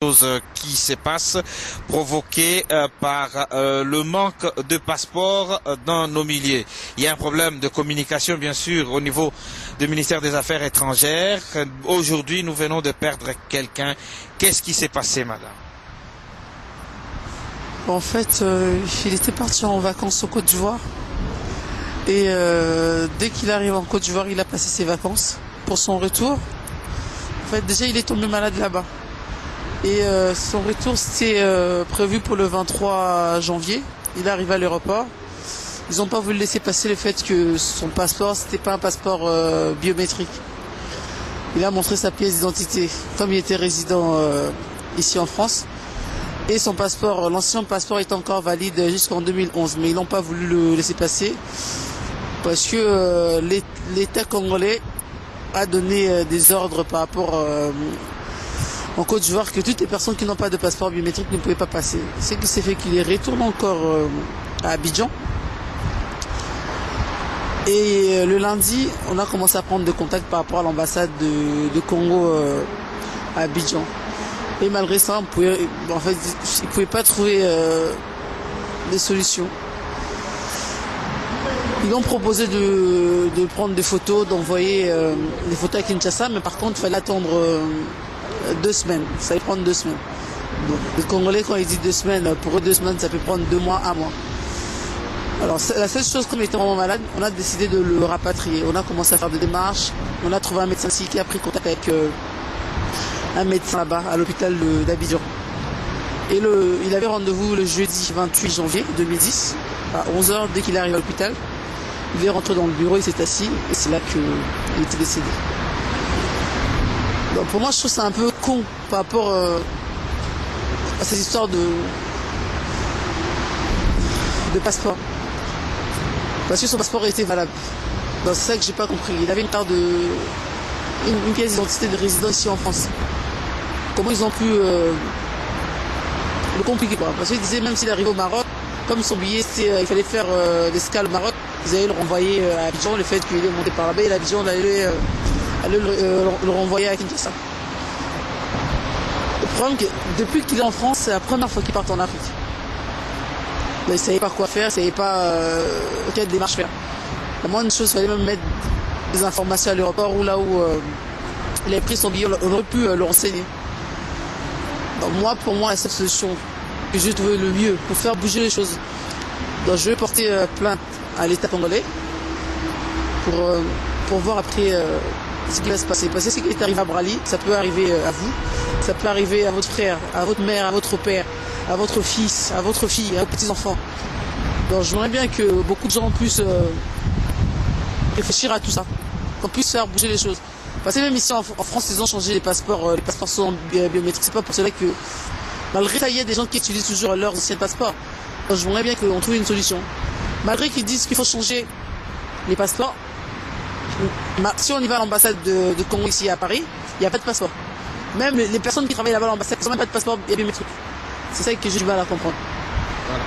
Chose qui se passe provoquée par le manque de passeport dans nos milliers. Il y a un problème de communication bien sûr au niveau du ministère des Affaires étrangères. Aujourd'hui nous venons de perdre quelqu'un. Qu'est-ce qui s'est passé, madame? En fait, il était parti en vacances au Côte d'Ivoire et dès qu'il arrive en Côte d'Ivoire, il a passé ses vacances. Pour son retour, en fait déjà il est tombé malade là-bas. Et son retour c'était prévu pour le 23 janvier. Il arrive à l'aéroport. Ils n'ont pas voulu laisser passer le fait que son passeport, c'était pas un passeport biométrique. Il a montré sa pièce d'identité, comme il était résident ici en France. Et son passeport, l'ancien passeport est encore valide jusqu'en 2011. Mais ils n'ont pas voulu le laisser passer parce que l'État congolais a donné des ordres par rapport en Côte d'Ivoire que toutes les personnes qui n'ont pas de passeport biométrique ne pouvaient pas passer. Ce qui s'est fait qu'il retourne encore à Abidjan. Et le lundi, on a commencé à prendre des contacts par rapport à l'ambassade de Congo à Abidjan. Et malgré ça, ils ne pouvaient pas trouver des solutions. Ils ont proposé de prendre des photos, d'envoyer des photos à Kinshasa, mais par contre, il fallait attendre 2 semaines. Ça allait prendre 2 semaines. Donc, les Congolais, quand ils disent 2 semaines, pour eux 2 semaines, ça peut prendre 2 mois, 1 mois. Alors, la seule chose, comme il était vraiment malade, on a décidé de le rapatrier. On a commencé à faire des démarches. On a trouvé un médecin ici qui a pris contact avec un médecin là-bas, à l'hôpital d'Abidjan. Et il avait rendez-vous le jeudi 28 janvier 2010, à 11h, dès qu'il arrive à l'hôpital. Il est rentré dans le bureau, il s'est assis, et c'est là qu'il était décédé. Donc pour moi, je trouve ça un peu con par rapport à ces histoires de passeport. Parce que son passeport était valable. Donc c'est ça que j'ai pas compris. Il avait une pièce d'identité de résident ici en France. Comment ils ont pu le compliquer, quoi? Parce qu'ils disaient même s'il arrivait au Maroc, comme son billet, il fallait faire l'escale au Maroc, ils allaient le renvoyer à Abidjan, le fait qu'il est monté par là-bas, et l'Abidjan allait le renvoyer à Kinshasa. Le problème, c'est que depuis qu'il est en France, c'est la première fois qu'il part en Afrique. Mais il ne savait pas quoi faire, il ne savait pas quelle démarche faire. La moindre chose, il fallait même mettre des informations à l'aéroport ou là où il avait pris son billet, on aurait pu le renseigner. Donc pour moi, la seule solution que j'ai trouvé le mieux pour faire bouger les choses. Donc je vais porter plainte à l'État congolais pour voir après ce qui va se passer. Parce que ce qui est arrivé à Brali, ça peut arriver à vous, ça peut arriver à votre frère, à votre mère, à votre père, à votre fils, à votre fille, à vos petits-enfants. Donc j'aimerais bien que beaucoup de gens puissent réfléchir à tout ça, qu'on puisse faire bouger les choses. Parce que même ici en France, ils ont changé les passeports sont biométriques. C'est pas pour cela que, malgré ça, il y a des gens qui utilisent toujours leurs anciens passeports. Donc j'aimerais bien qu'on trouve une solution. Malgré qu'ils disent qu'il faut changer les passeports, si on y va à l'ambassade de Congo ici à Paris, il n'y a pas de passeport. Même les personnes qui travaillent là-bas à l'ambassade, ils n'ont même pas de passeport biométrique. C'est ça que j'ai du mal à comprendre. Voilà.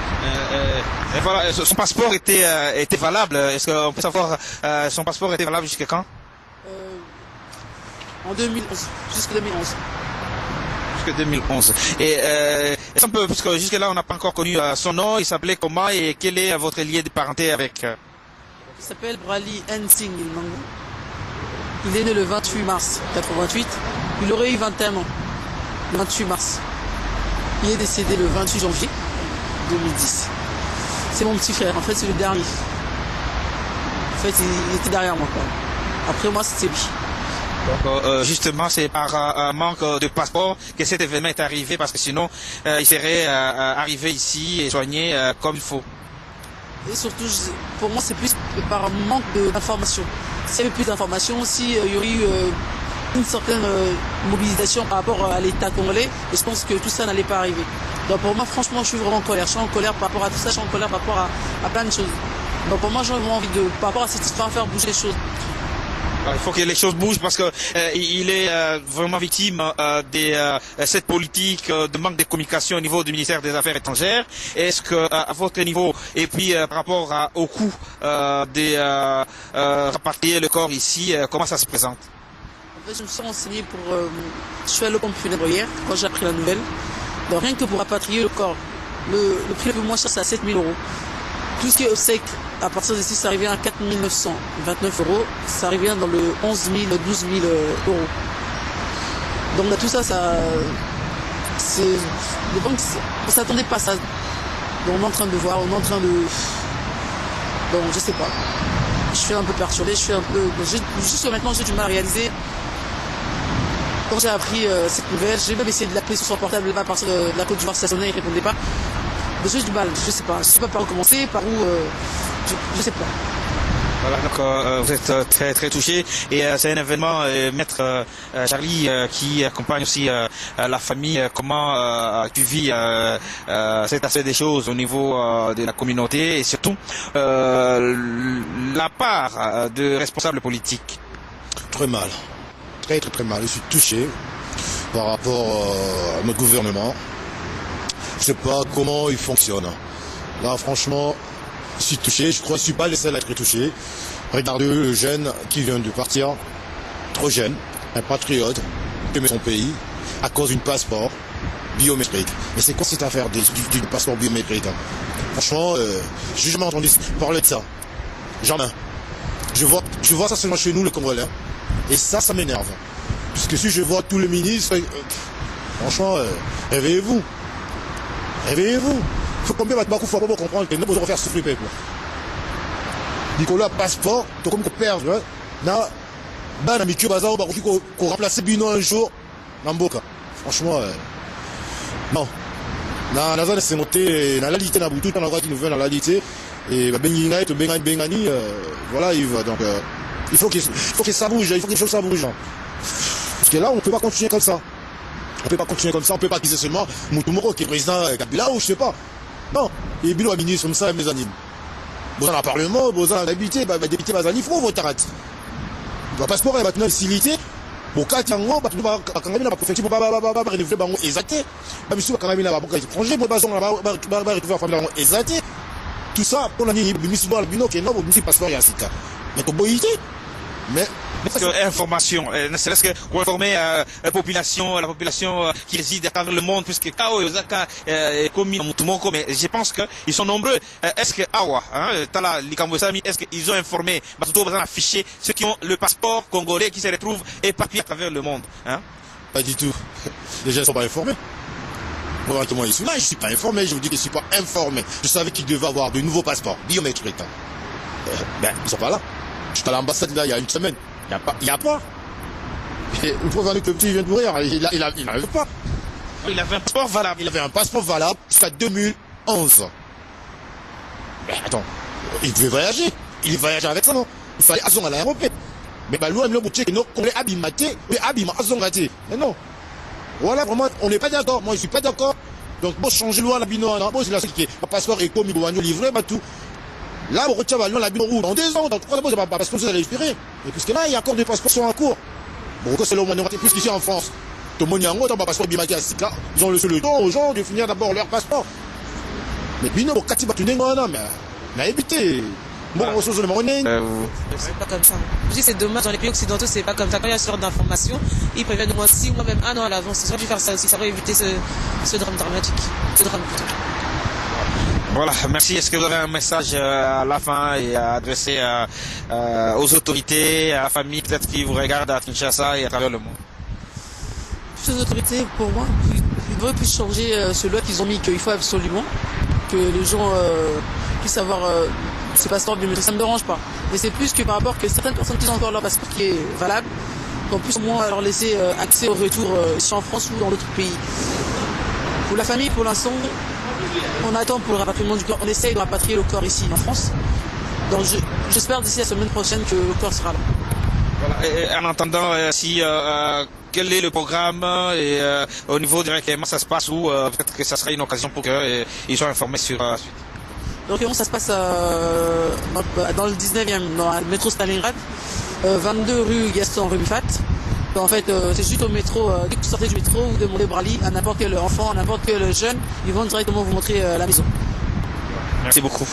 Et voilà, son passeport était valable. Est-ce qu'on peut savoir son passeport était valable jusqu'à quand? En 2011, jusqu'en 2011. Jusqu'en 2011. Et est-ce qu'on peut, puisque jusque-là on n'a pas encore connu son nom, il s'appelait comment et quel est votre lien de parenté avec Il s'appelle Brali Nsing Ilmango. Il est né le 28 mars 88. Il aurait eu 21 ans. Le 28 mars. Il est décédé le 28 janvier 2010. C'est mon petit frère. En fait, c'est le dernier. En fait, il était derrière moi, quoi. Après moi, c'était lui. Donc justement, c'est par un manque de passeport que cet événement est arrivé, parce que sinon, il serait arrivé ici et soigné comme il faut. Et surtout, pour moi, c'est plus par manque d'informations. S'il y avait plus d'informations, s'il y aurait eu une certaine mobilisation par rapport à l'État congolais, et je pense que tout ça n'allait pas arriver. Donc pour moi, franchement, je suis vraiment en colère. Je suis en colère par rapport à tout ça, je suis en colère par rapport à plein de choses. Donc pour moi, j'ai vraiment envie par rapport à cette histoire, faire bouger les choses. Il faut que les choses bougent, parce que il est vraiment victime de cette politique de manque de communication au niveau du ministère des Affaires étrangères. Est-ce que à votre niveau, et puis par rapport au coût de rapatrier le corps ici, comment ça se présente? En fait, je me suis renseigné pour... je suis allé au pompe funèbre hier, quand j'ai appris la nouvelle. Donc rien que pour rapatrier le corps, le prix le plus moins cher, c'est à 7 000 euros. Tout ce qui est obsèque, à partir d'ici, ça revient à 4 929 euros. Ça revient dans le 11 000, 12 000 euros. Donc là, tout ça, c'est... Les banques, on ne s'attendait pas à ça. Donc on est en train de voir, on est en train de... Donc je sais pas. Je suis un peu perturbé, je suis un peu... Juste maintenant, j'ai du mal à réaliser. Quand j'ai appris cette nouvelle, j'ai même essayé de l'appeler sur son portable à partir de la Côte d'Ivoire, ça sonnait, il ne répondait pas. J'ai du mal, je sais pas. Je sais pas par où commencer, par où... je sais pas. Voilà, donc vous êtes très très touché et c'est un événement, maître Charlie, qui accompagne aussi la famille. Comment tu vis cet aspect des choses au niveau de la communauté et surtout la part de responsables politiques? Très mal, très mal. Je suis touché par rapport à notre gouvernement. Je sais pas comment il fonctionne. Là, franchement, je suis touché. Je crois que je suis pas le seul à être touché. Regardez le jeune qui vient de partir, trop jeune, un patriote, qui aime son pays, à cause d'un passeport biométrique. Mais c'est quoi cette affaire du passeport biométrique? Franchement, j'ai jamais entendu parler de ça. Jamais. Je vois ça seulement chez nous, le Congolais. Et ça m'énerve. Puisque si je vois tous les ministres, franchement, réveillez-vous. Réveillez-vous. Il faut combien de temps pour comprendre que nous devons faire souffrir le peuple. Nicolas, passeport, tu comme qu'on perd, na, ban amicio bazar, qu'on remplace Bino un jour, Namboka. Franchement, non. Na zone c'est monté, na la lité na boutou, na droite qui nous veut dans la lité, et Bengina et Bengani, voilà, il va. Donc, il faut que ça bouge, il faut que ça bouge. Parce que là, on ne peut pas continuer comme ça. On ne peut pas continuer comme ça, on ne peut pas diser seulement Moutoumoro qui est président Kabila ou je sais pas. Non, et Bilo a ministre comme ça, mes amis. Vous en parlement, vous en député, député Bazani, il faut voter. Le passeport est maintenant facilité. Bon, quand il y a un mot, il va renouveler bango exacté. Même si quand il y a un étranger, il va retrouver la famille exacté. Tout ça, pour la nuit, il y a un bino qui est non, il passeport et un site. Mais pour boiter, mais information, ne serait-ce que pour informer la population qui réside à travers le monde, puisque Kao et Osaka est commis en Mutumoko, mais je pense qu'ils sont nombreux. Est-ce que Awa, Tala Likambosami, est-ce qu'ils ont informé, Batuto Bazan affiché ceux qui ont le passeport congolais qui se retrouvent éparpillés à travers le monde, Pas du tout. Les gens ne sont pas informés. Moi, je suis pas informé, je vous dis que je suis pas informé. Je savais qu'ils devaient avoir de nouveaux passeports biométriques. Ben, ils sont pas là. Je suis à l'ambassade là il y a une semaine. Il n'y a pas. Et le pauvre que le petit vient de mourir, il n'arrive pas. Il avait un passeport valable. Il avait un passeport valable jusqu'à 2011. Mais attends, il devait voyager. Il voyageait avec ça, non? Il fallait azon à l'aéroport. Mais bah, l'eau, on est abîmaté, mais abîma azon raté. Mais non. Voilà, vraiment, on n'est pas d'accord. Moi, je suis pas d'accord. Donc, bon, changer loi, la bino, bon, c'est la seule qui est, le passeport est commis, bon, livré, bah, tout. Là, on retient la bino roule dans 2 ans, dans 3 ans, c'est pas parce que vous allez expirer. Et puisque là, il y a encore des passeports sur un cours. Bon, c'est le moins plus qu'ici en France. Tout le monde y a un mot, passeport biométrique, ils ont laissé le temps aux gens de finir d'abord leur passeport. Mais bino, bon, Kati Batuné, non, mais évitez. Bon, on se le monnaie. C'est pas comme ça. Je dis c'est dommage, dans les pays occidentaux, c'est pas comme ça. Quand il y a ce genre d'informations, ils préviennent de moi 6 mois, même 1 an à l'avance. Ils auraient dû faire ça aussi, ça va éviter ce drame dramatique. Ce drame plutôt. Voilà, merci. Est-ce que vous avez un message à la fin et à adresser aux autorités, à la famille peut-être qui vous regardent à Kinshasa et à travers le monde? Les autorités, pour moi, ils devraient plus changer ce loi qu'ils ont mis, qu'il faut absolument que les gens puissent avoir ce passeport biométrique. Ça ne me dérange pas. Mais c'est plus que par rapport que certaines personnes qui ont encore leur passeport qui est valable, qu'on puisse au moins leur laisser accès au retour ici en France ou dans d'autres pays. Pour la famille, pour l'instant, on attend pour le rapatriement du corps. On essaye de rapatrier le corps ici en France. Donc j'espère d'ici la semaine prochaine que le corps sera là. Voilà. Et en attendant, quel est le programme et au niveau directement ça se passe où peut-être que ça sera une occasion pour qu'ils soient informés sur la suite. Donc ça se passe dans le 19e, dans le métro Stalingrad, 22 rue Gaston Rumifat. En fait, c'est juste au métro, dès que vous sortez du métro, vous demandez Brali à n'importe quel enfant, à n'importe quel jeune, ils vont directement vous montrer la maison. Merci beaucoup.